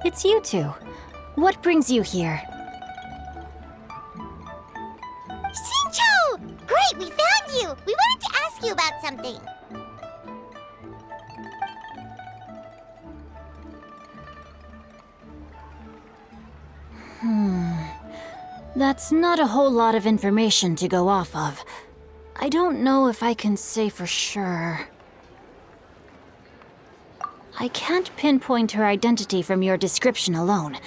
It's you two. What brings you here? Shincho! Great, we found you! We wanted to ask you about something. That's not a whole lot of information to go off of. I don't know if I can say for sure. I can't pinpoint her identity from your description alone,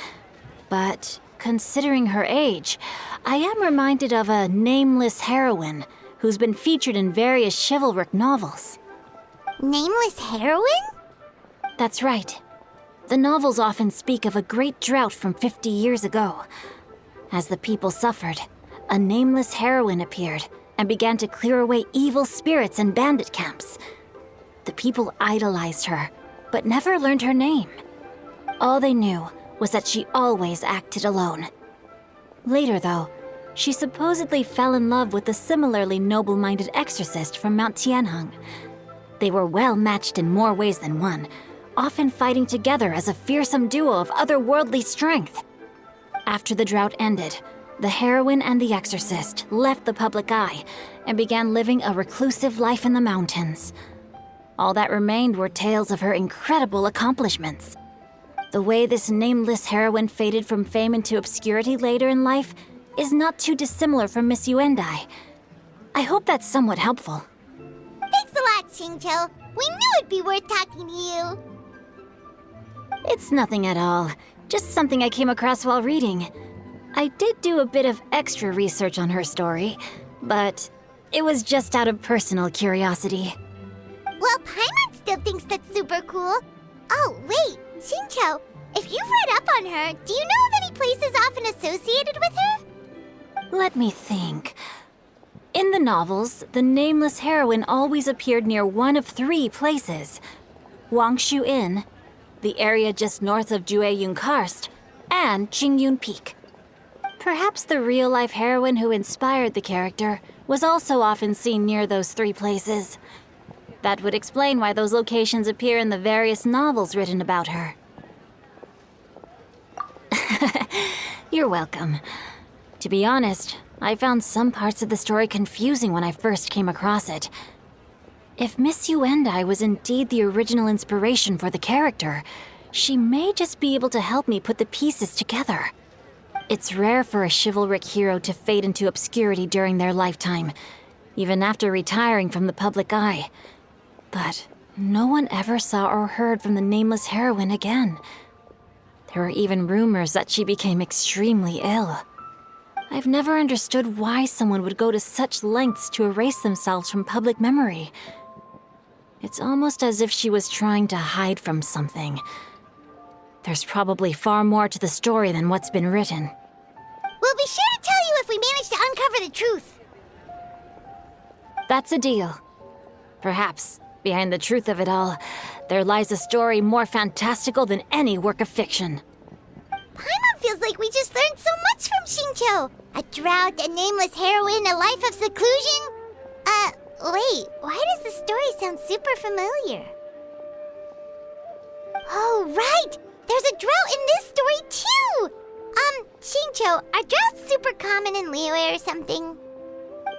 but considering her age, I am reminded of a nameless heroine who's been featured in various chivalric novels. Nameless heroine? That's right. The novels often speak of a great drought from 50 years ago. As the people suffered, a nameless heroine appeared and began to clear away evil spirits and bandit camps. The people idolized her, but never learned her name. All they knew was that she always acted alone. Later, though, she supposedly fell in love with a similarly noble-minded exorcist from Mount Tianheng. They were well matched in more ways than one, often fighting together as a fearsome duo of otherworldly strength. After the drought ended, the heroine and the exorcist left the public eye and began living a reclusive life in the mountains. All that remained were tales of her incredible accomplishments. The way this nameless heroine faded from fame into obscurity later in life is not too dissimilar from Miss Yuendai. I hope that's somewhat helpful. Thanks a lot, Shincho. We knew it'd be worth talking to you. It's nothing at all. Just something I came across while reading. I did do a bit of extra research on her story, but it was just out of personal curiosity. Well, Paimon still thinks that's super cool. Oh, wait, Shincho, if you've read up on her, do you know of any places often associated with her? Let me think. In the novels, the nameless heroine always appeared near one of 3 places. Wangshu Inn, the area just north of Jueyun Karst, and Qingyun Peak. Perhaps the real-life heroine who inspired the character was also often seen near those 3 places. That would explain why those locations appear in the various novels written about her. You're welcome. To be honest, I found some parts of the story confusing when I first came across it. If Miss Yuendai was indeed the original inspiration for the character, she may just be able to help me put the pieces together. It's rare for a chivalric hero to fade into obscurity during their lifetime, even after retiring from the public eye. But no one ever saw or heard from the nameless heroine again. There were even rumors that she became extremely ill. I've never understood why someone would go to such lengths to erase themselves from public memory. It's almost as if she was trying to hide from something. There's probably far more to the story than what's been written. We'll be sure to tell you if we manage to uncover the truth. That's a deal. Perhaps, behind the truth of it all, there lies a story more fantastical than any work of fiction. Paimon feels like we just learned so much from Shincho. A drought, a nameless heroine, a life of seclusion. Wait, why does the story sound super familiar? Oh, right! There's a drought in this story, too! Shincho, are droughts super common in Liyue or something?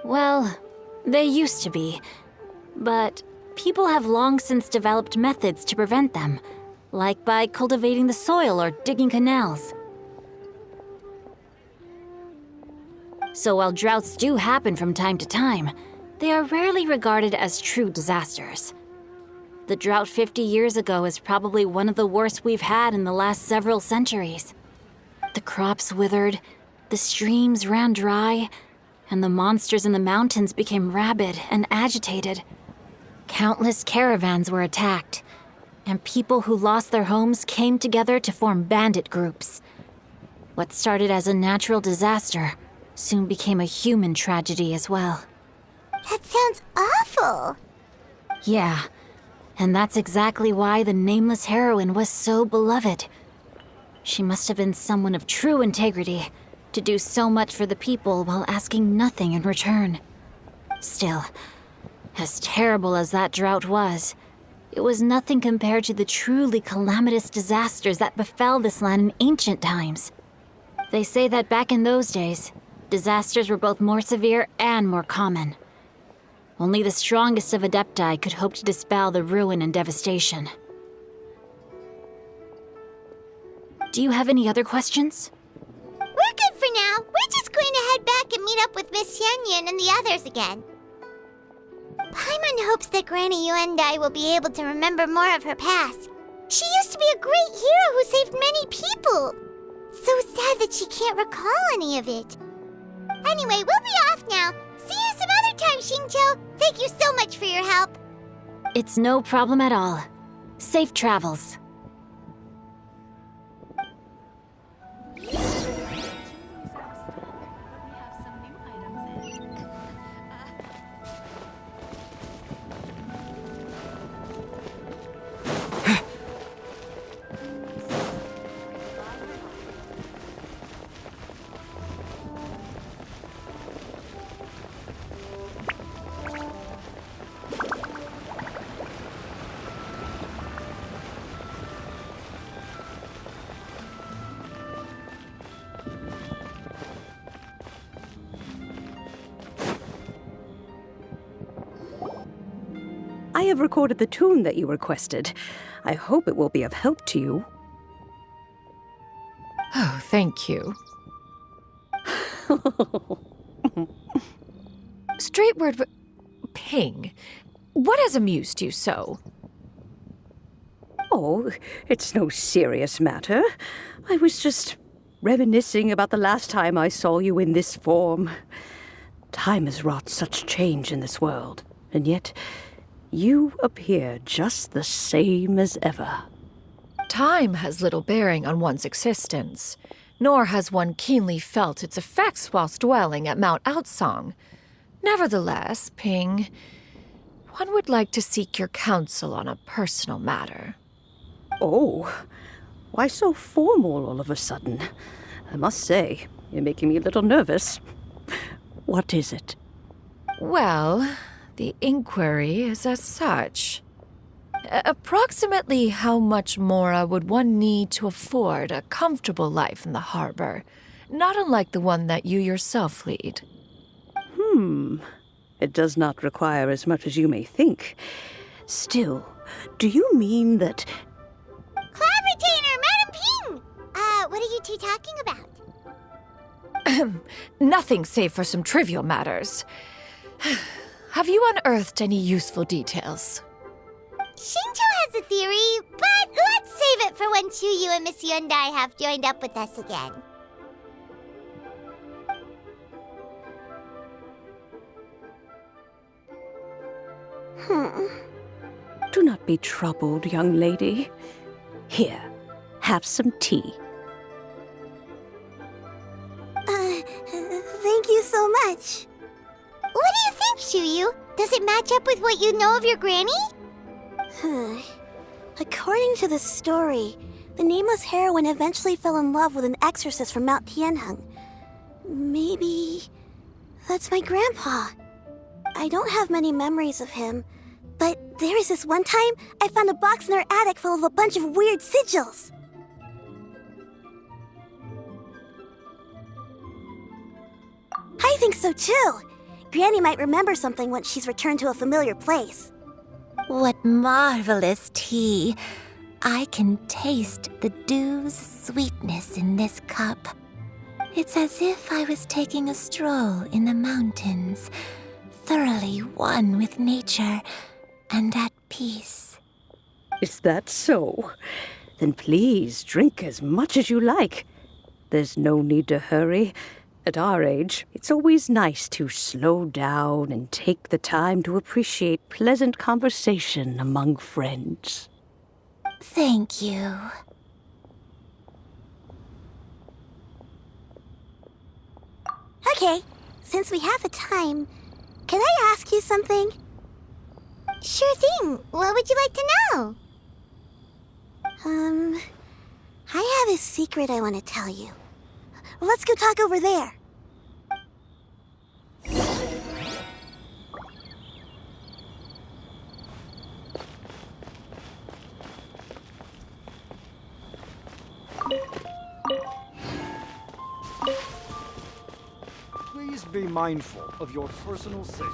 Well, they used to be. But people have long since developed methods to prevent them, like by cultivating the soil or digging canals. So while droughts do happen from time to time, they are rarely regarded as true disasters. The drought 50 years ago is probably one of the worst we've had in the last several centuries. The crops withered, the streams ran dry, and the monsters in the mountains became rabid and agitated. Countless caravans were attacked, and people who lost their homes came together to form bandit groups. What started as a natural disaster soon became a human tragedy as well. That sounds awful. Yeah, and that's exactly why the nameless heroine was so beloved. She must have been someone of true integrity to do so much for the people while asking nothing in return. Still, as terrible as that drought was, It was nothing compared to the truly calamitous disasters that befell this land in ancient times. They say that back in those days, disasters were both more severe and more common. Only the strongest of Adepti could hope to dispel the ruin and devastation. Do you have any other questions? We're good for now. We're just going to head back and meet up with Miss Xianyan and the others again. Paimon hopes that Granny Yuendai will be able to remember more of her past. She used to be a great hero who saved many people. So sad that she can't recall any of it. Anyway, we'll be off now. See you some other time, Xingqiu. Thank you so much for your help. It's no problem at all. Safe travels. I have recorded the tune that you requested. I hope it will be of help to you. Oh, thank you. Straight word, Ping. What has amused you so? Oh, it's no serious matter. I was just reminiscing about the last time I saw you in this form. Time has wrought such change in this world, and yet you appear just the same as ever. Time has little bearing on one's existence, nor has one keenly felt its effects whilst dwelling at Mount Outsong. Nevertheless, Ping, one would like to seek your counsel on a personal matter. Oh, why so formal all of a sudden? I must say, you're making me a little nervous. What is it? Well, the inquiry is as such. Approximately how much more would one need to afford a comfortable life in the harbor, not unlike the one that you yourself lead? It does not require as much as you may think. Still, do you mean that... Cloud Retainer, Madam Ping! What are you two talking about? Nothing save for some trivial matters. Have you unearthed any useful details? Xingqiu has a theory, but let's save it for when Chuyu and Miss Yuendai have joined up with us again. Do not be troubled, young lady. Here, have some tea. Thank you so much. What do you think, Chuyu? Does it match up with what you know of your granny? According to the story, the nameless heroine eventually fell in love with an exorcist from Mount Tianheng. Maybe that's my grandpa. I don't have many memories of him, but there was this one time I found a box in our attic full of a bunch of weird sigils. I think so too. Granny might remember something once she's returned to a familiar place. What marvelous tea! I can taste the dew's sweetness in this cup. It's as if I was taking a stroll in the mountains, thoroughly one with nature and at peace. Is that so? Then please drink as much as you like. There's no need to hurry. At our age, it's always nice to slow down and take the time to appreciate pleasant conversation among friends. Thank you. Okay, since we have the time, can I ask you something? Sure thing. What would you like to know? I have a secret I want to tell you. Let's go talk over there. Just be mindful of your personal safety.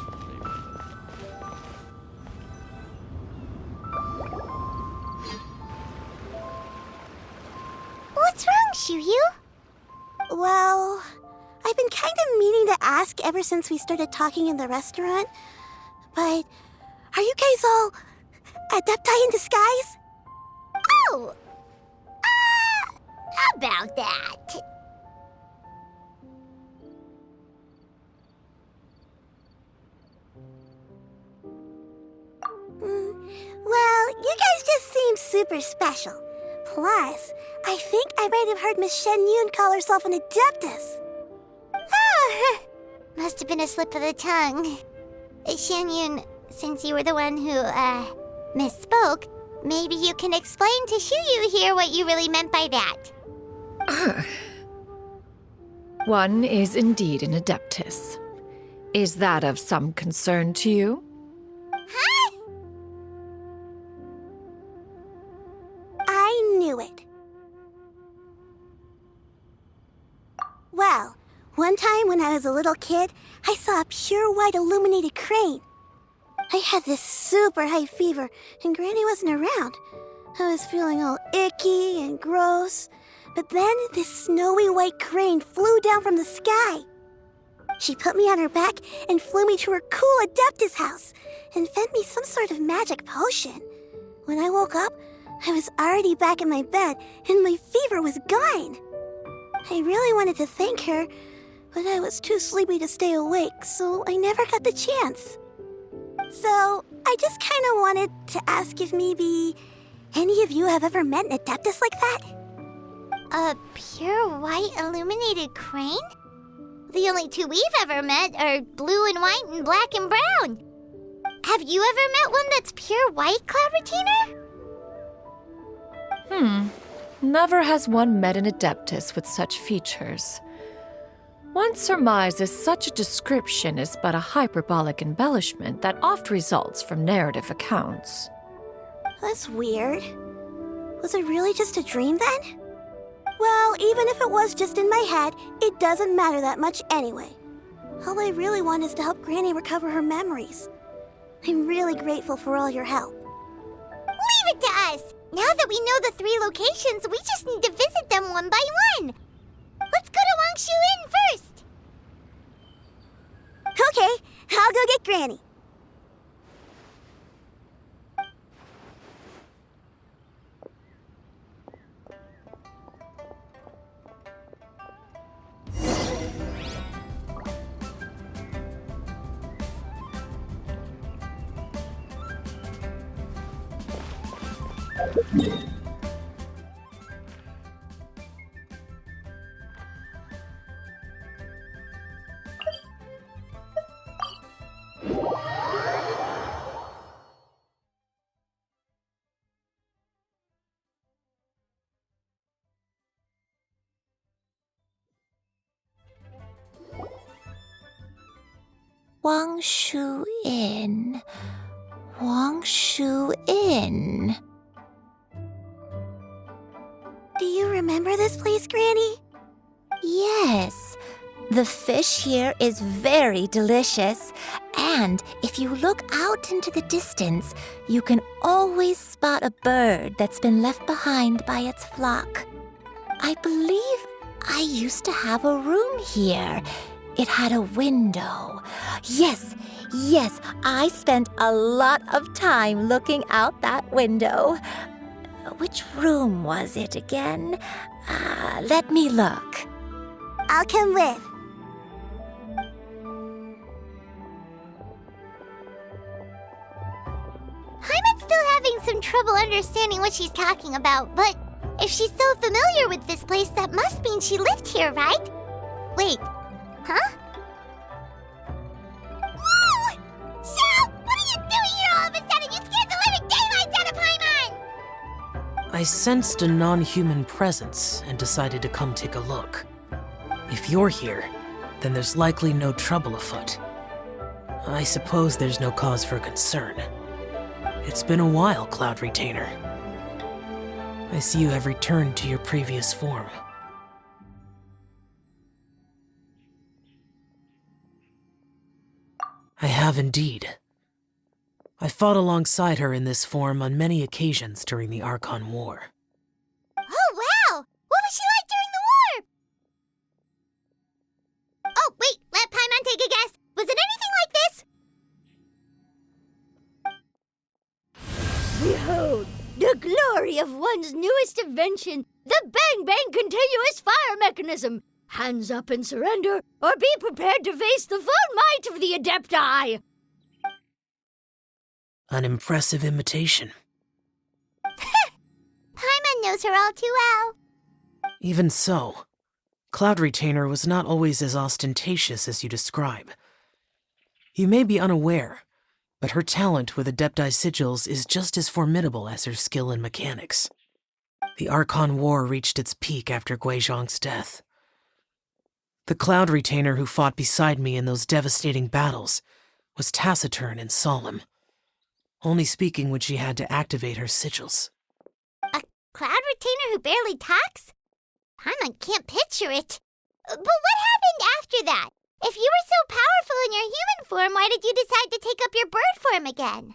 What's wrong, Shuyu? Well, I've been kind of meaning to ask ever since we started talking in the restaurant. But are you guys all adepti in disguise? Oh! About that. Well, you guys just seem super special. Plus, I think I might have heard Miss Shen Yun call herself an adeptus. Oh, must have been a slip of the tongue. Shen Yun, since you were the one who, misspoke, maybe you can explain to Shuyu here what you really meant by that. One is indeed an adeptus. Is that of some concern to you? Huh? I knew it. Well, one time when I was a little kid, I saw a pure white illuminated crane. I had this super high fever, and Granny wasn't around. I was feeling all icky and gross. But then this snowy white crane flew down from the sky. She put me on her back and flew me to her cool Adeptus house and fed me some sort of magic potion. When I woke up, I was already back in my bed and my fever was gone. I really wanted to thank her, but I was too sleepy to stay awake, so I never got the chance. So I just kind of wanted to ask if maybe any of you have ever met an Adeptus like that? A pure white illuminated crane? The only two we've ever met are blue and white and black and brown. Have you ever met one that's pure white, Cloud Retainer? Never has one met an adeptus with such features. One surmises such a description is but a hyperbolic embellishment that oft results from narrative accounts. That's weird. Was it really just a dream then? Well, even if it was just in my head, it doesn't matter that much anyway. All I really want is to help Granny recover her memories. I'm really grateful for all your help. Leave it to us! Now that we know the 3 locations, we just need to visit them one by one. Let's go to Wangshu Inn first. Okay, I'll go get Granny. Wangshu Inn. Wangshu Inn. Do you remember this place, Granny? Yes. The fish here is very delicious. And if you look out into the distance, you can always spot a bird that's been left behind by its flock. I believe I used to have a room here. It had a window. Yes, I spent a lot of time looking out that window. Which room was it again? Let me look. I'll come with. Paimon's still having some trouble understanding what she's talking about, but if she's so familiar with this place, that must mean she lived here, right? Wait, huh? Whoa! Shao! What are you doing here all of a sudden? You scared the living daylights out of Paimon! I sensed a non-human presence and decided to come take a look. If you're here, then there's likely no trouble afoot. I suppose there's no cause for concern. It's been a while, Cloud Retainer. I see you have returned to your previous form. I have indeed. I fought alongside her in this form on many occasions during the Archon War. Oh, wow! What was she like during the war? Oh, wait, let Paimon take a guess. Was it anything like this? Behold, the glory of one's newest invention, the Bang Bang continuous fire mechanism. Hands up and surrender, or be prepared to face the full might of the Adepti. An impressive imitation. Paimon knows her all too well. Even so, Cloud Retainer was not always as ostentatious as you describe. You may be unaware, but her talent with Adepti sigils is just as formidable as her skill in mechanics. The Archon War reached its peak after Guizhong's death. The Cloud Retainer who fought beside me in those devastating battles was taciturn and solemn, only speaking when she had to activate her sigils. A Cloud Retainer who barely talks? Paimon can't picture it. But what happened after that? If you were so powerful in your human form, why did you decide to take up your bird form again?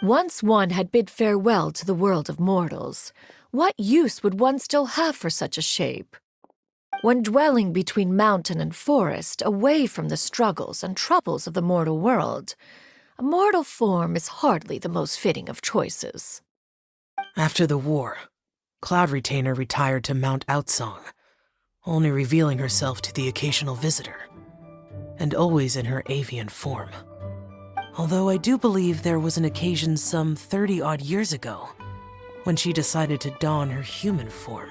Once one had bid farewell to the world of mortals, what use would one still have for such a shape? When dwelling between mountain and forest, away from the struggles and troubles of the mortal world, a mortal form is hardly the most fitting of choices. After the war, Cloud Retainer retired to Mount Outsong, only revealing herself to the occasional visitor, and always in her avian form. Although I do believe there was an occasion some 30-odd years ago when she decided to don her human form.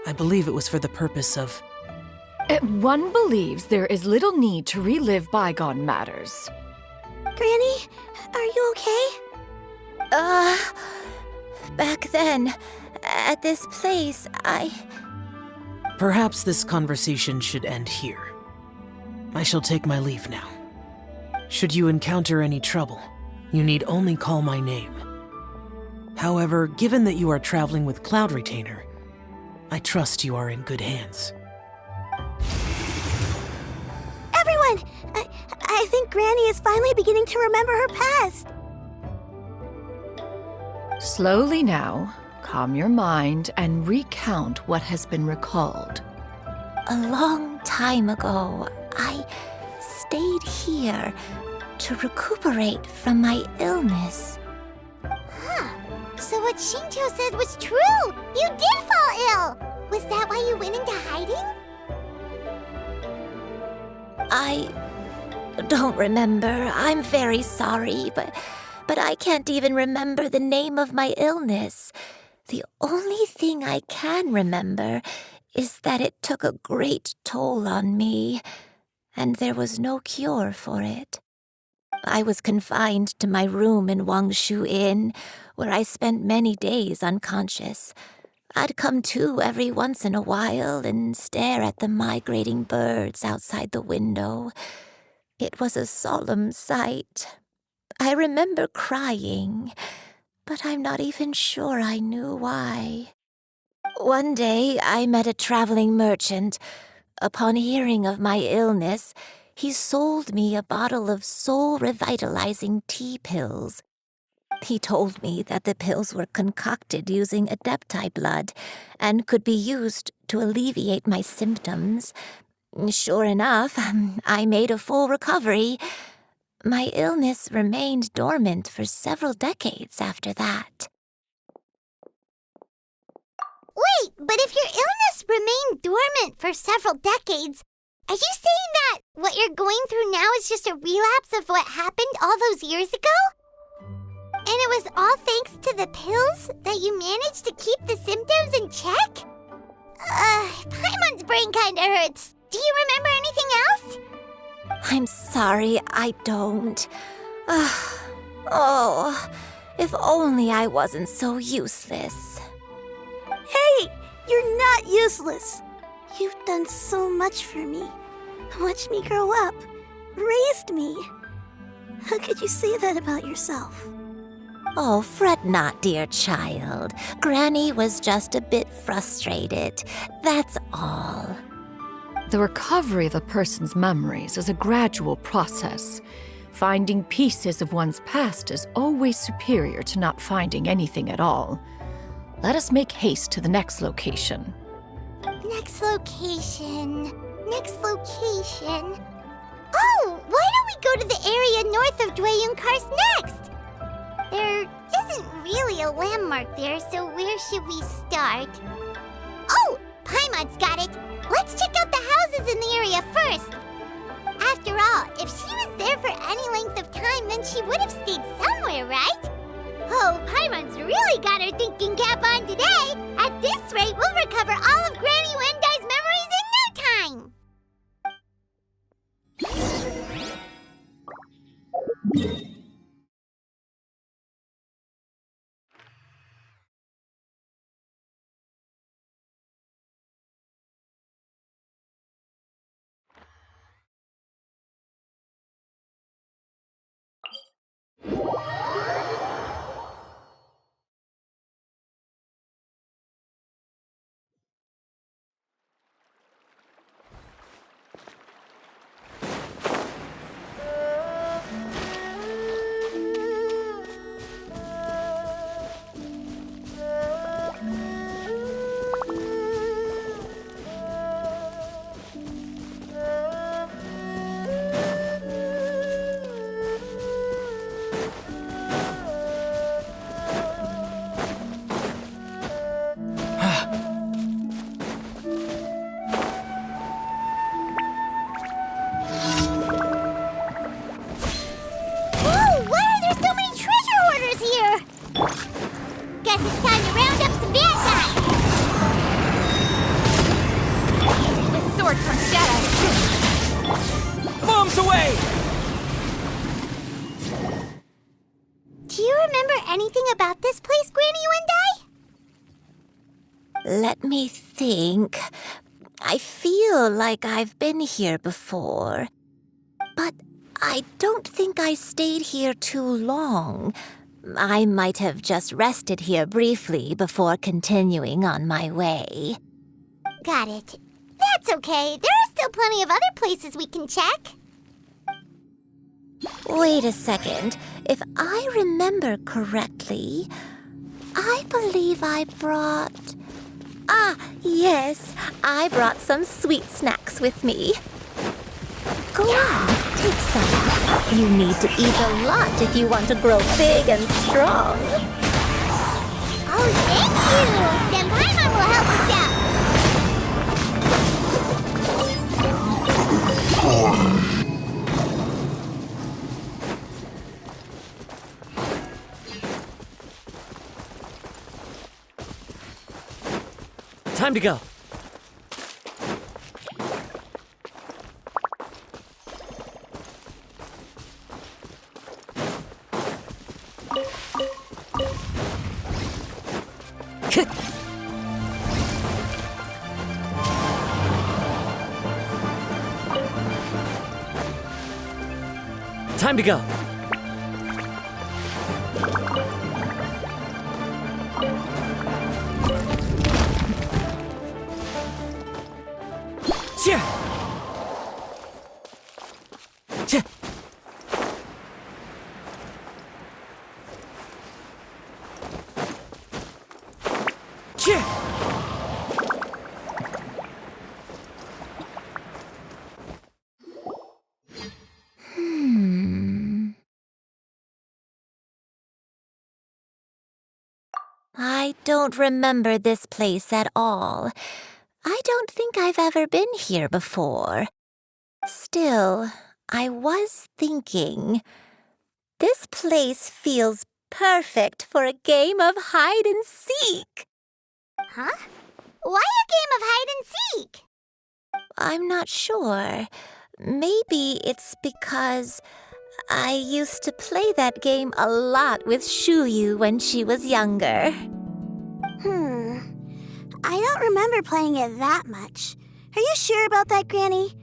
I believe it was for the purpose of... One believes there is little need to relive bygone matters. Granny, are you okay? Back then, at this place, Perhaps this conversation should end here. I shall take my leave now. Should you encounter any trouble, you need only call my name. However, given that you are traveling with Cloud Retainer, I trust you are in good hands. Everyone! I think Granny is finally beginning to remember her past. Slowly now, calm your mind and recount what has been recalled. a long time ago, I stayed here to recuperate from my illness. Huh. So what Shinto said was true! You did fall ill! Was that why you went into hiding? I don't remember. I'm very sorry, but I can't even remember the name of my illness. The only thing I can remember is that it took a great toll on me, and there was no cure for it. I was confined to my room in Wangshu Inn, where I spent many days unconscious. I'd come to every once in a while and stare at the migrating birds outside the window. It was a solemn sight. I remember crying, but I'm not even sure I knew why. One day, I met a traveling merchant. Upon hearing of my illness, he sold me a bottle of soul-revitalizing tea pills. He told me that the pills were concocted using Adepti blood and could be used to alleviate my symptoms. Sure enough, I made a full recovery. My illness remained dormant for several decades after that. Wait, but if your illness remained dormant for several decades, are you saying that what you're going through now is just a relapse of what happened all those years ago? And it was all thanks to the pills that you managed to keep the symptoms in check? Paimon's brain kinda hurts. Do you remember anything else? I'm sorry, I don't. Oh, if only I wasn't so useless. Hey, you're not useless. You've done so much for me. Watched me grow up. Raised me. How could you say that about yourself? Oh, fret not, dear child. Granny was just a bit frustrated. That's all. The recovery of a person's memories is a gradual process. Finding pieces of one's past is always superior to not finding anything at all. Let us make haste to the next location. Next location. Next location. Oh, why don't we go to the area north of Dwayunkars next? There isn't really a landmark there, so where should we start? Oh, Paimon's got it. Let's check out the houses in the area first. After all, if she was there for any length of time, then she would have stayed somewhere, right? Oh, Paimon's really got her thinking cap on today. At this rate, we'll recover all of Granny Wendai's memories in no time. Anything about this place, Granny Wendai? Let me think. I feel like I've been here before. But I don't think I stayed here too long. I might have just rested here briefly before continuing on my way. Got it. That's okay. There are still plenty of other places we can check. Wait a second. If I remember correctly, I believe I brought... yes. I brought some sweet snacks with me. Go on, take some. You need to eat a lot if you want to grow big and strong. Oh, thank you! Then Paimon will help us out. Time to go. Time to go. Cheer. Cheer. Cheer. I don't remember this place at all. I don't think I've ever been here before. Still, I was thinking, this place feels perfect for a game of hide and seek. Huh? Why a game of hide and seek? I'm not sure. Maybe it's because I used to play that game a lot with Shuyu when she was younger. I don't remember playing it that much. Are you sure about that, Granny?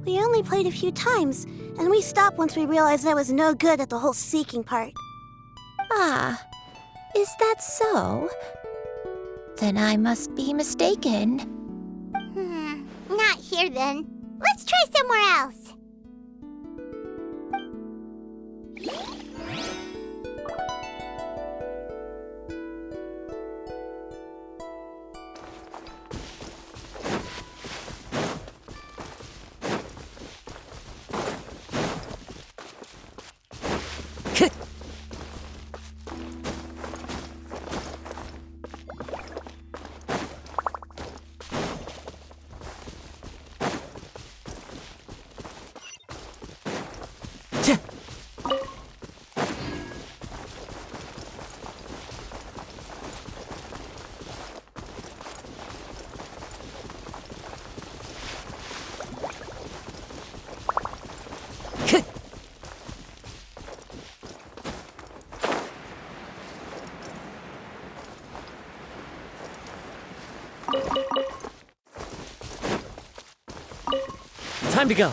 We only played a few times, and we stopped once we realized I was no good at the whole seeking part. Ah, is that so? Then I must be mistaken. Not here then. Let's try somewhere else. Time to go.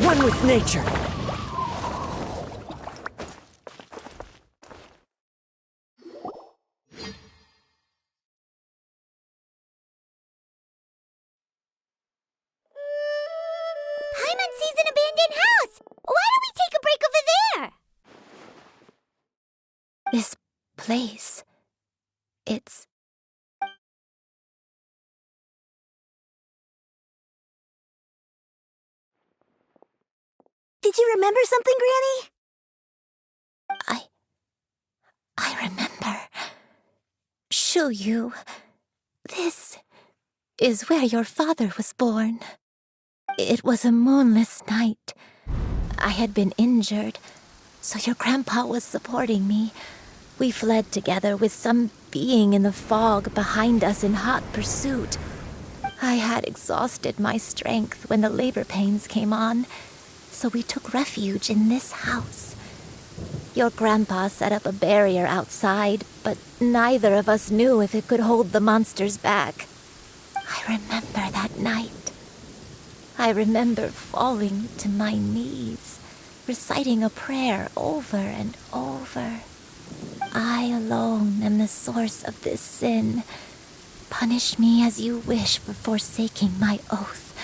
One with nature. Paimon sees an abandoned house. Why don't we take a break over there? This place. It's. Did you remember something, Granny? I remember. Shuyu, this is where your father was born. It was a moonless night. I had been injured, so your grandpa was supporting me. We fled together with some being in the fog behind us in hot pursuit. I had exhausted my strength when the labor pains came on, so we took refuge in this house. Your grandpa set up a barrier outside, but neither of us knew if it could hold the monsters back. I remember that night. I remember falling to my knees, reciting a prayer over and over. I alone am the source of this sin. Punish me as you wish for forsaking my oath,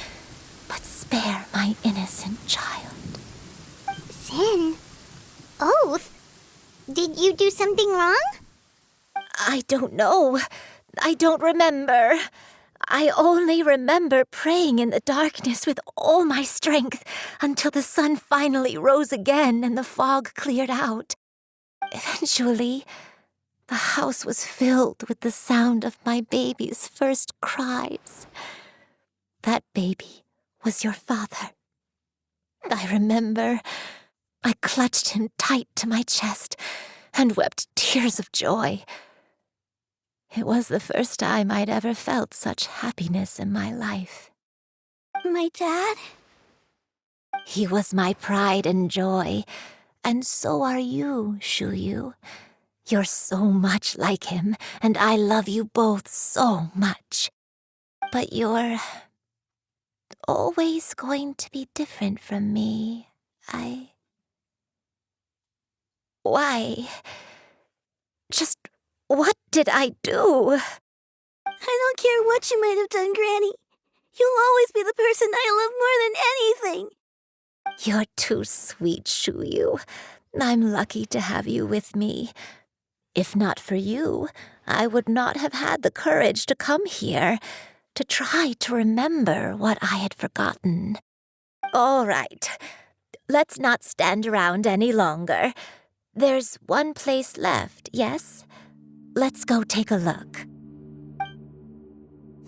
but spare my innocent child. Sin? Oath? Did you do something wrong? I don't know. I don't remember. I only remember praying in the darkness with all my strength until the sun finally rose again and the fog cleared out. Eventually, the house was filled with the sound of my baby's first cries. That baby was your father. I remember I clutched him tight to my chest and wept tears of joy. It was the first time I'd ever felt such happiness in my life. My dad? He was my pride and joy, and so are you, Shuyu. You're so much like him, and I love you both so much. But you're always going to be different from me. Why? Just what did I do? I don't care what you might have done, Granny. You'll always be the person I love more than anything. You're too sweet, Shuyu. I'm lucky to have you with me. If not for you, I would not have had the courage to come here, to try to remember what I had forgotten. All right, let's not stand around any longer. There's one place left, yes? Let's go take a look.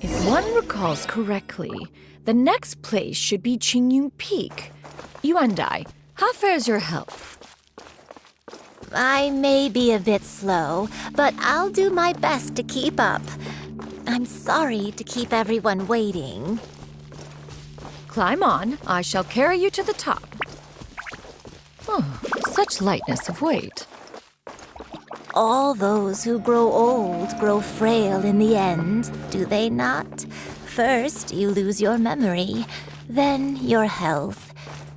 If one recalls correctly, the next place should be Qingyun Peak. Yuandai, how fares your health? I may be a bit slow, but I'll do my best to keep up. I'm sorry to keep everyone waiting. Climb on. I shall carry you to the top. Oh, such lightness of weight. All those who grow old grow frail in the end, do they not? First, you lose your memory, then your health.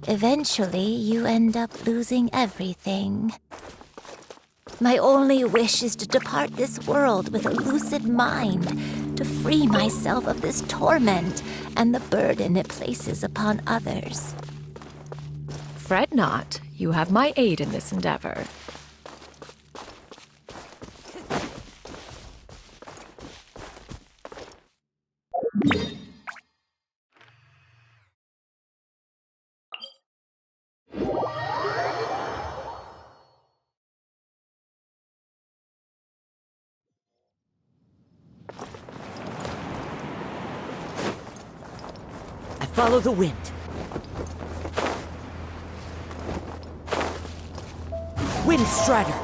Eventually, you end up losing everything. My only wish is to depart this world with a lucid mind, to free myself of this torment and the burden it places upon others. Fret not, you have my aid in this endeavor. I follow the wind. Wind Strider!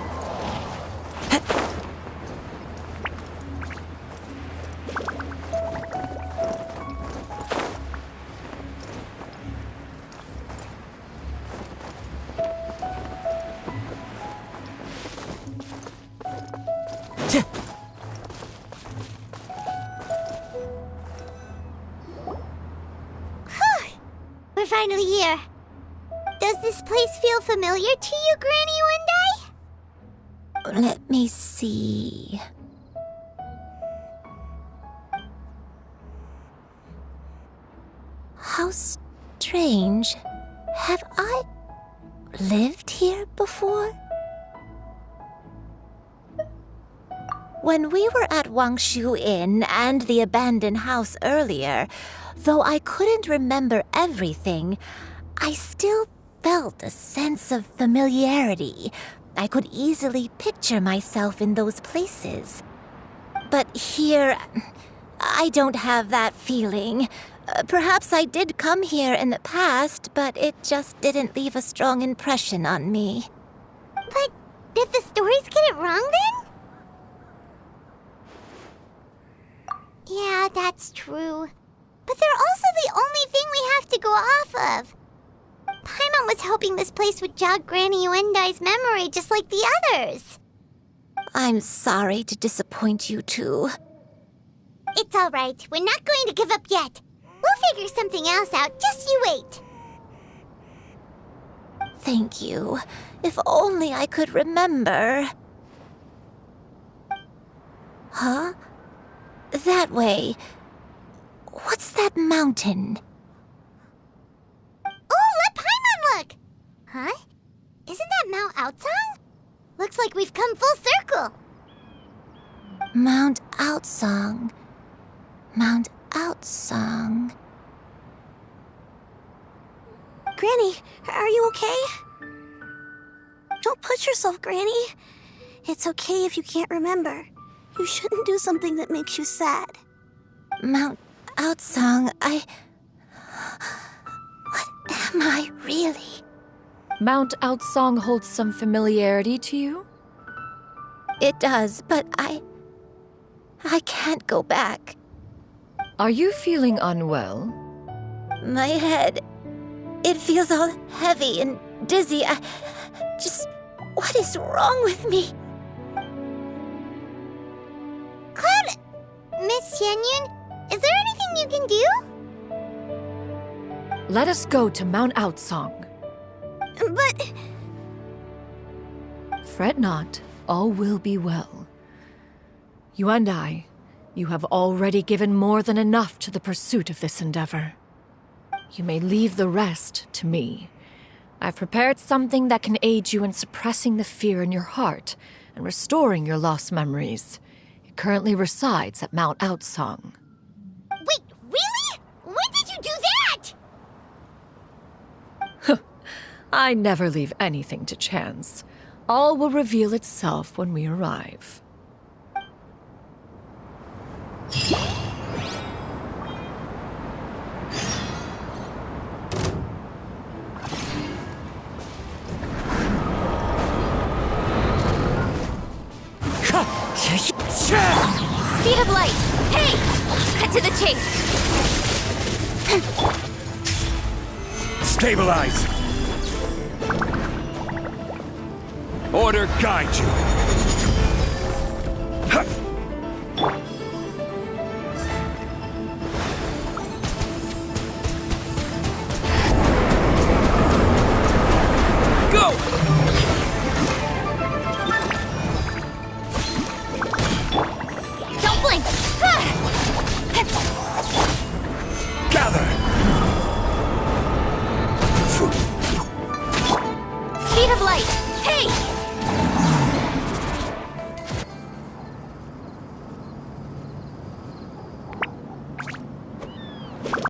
We're finally here. Does this place feel familiar to you, Granny Wendai? Let me see. How strange. Have I lived here before? When we were at Wangshu Inn and the abandoned house earlier, though I couldn't remember everything, I still felt a sense of familiarity. I could easily picture myself in those places. But here, I don't have that feeling. Perhaps I did come here in the past, but it just didn't leave a strong impression on me. But did the stories get it wrong then? Yeah, that's true. But they're also the only thing we have to go off of. Paimon was hoping this place would jog Granny Wendai's memory just like the others. I'm sorry to disappoint you too. It's all right. We're not going to give up yet. We'll figure something else out. Just you wait. Thank you. If only I could remember. Huh? That way. What's that mountain? Oh, let Paimon look! Huh? Isn't that Mount Outsong? Looks like we've come full circle. Mount Outsong. Mount Outsong. Granny, are you okay? Don't push yourself, Granny. It's okay if you can't remember. You shouldn't do something that makes you sad. Mount Outsong, What am I really? Mount Outsong holds some familiarity to you? It does, but I can't go back. Are you feeling unwell? My head, it feels all heavy and dizzy. What is wrong with me? Cloud, Miss Xianyun, is there anything you can do? Let us go to Mount Outsong. But... Fret not, all will be well. You and I, you have already given more than enough to the pursuit of this endeavor. You may leave the rest to me. I've prepared something that can aid you in suppressing the fear in your heart and restoring your lost memories. It currently resides at Mount Outsong. Wait, really? When did you do that? I never leave anything to chance. All will reveal itself when we arrive. Speed of light! Hey! Cut to the chase! Stabilize! Order guide you! Ha! Go! Speed of light! Hey!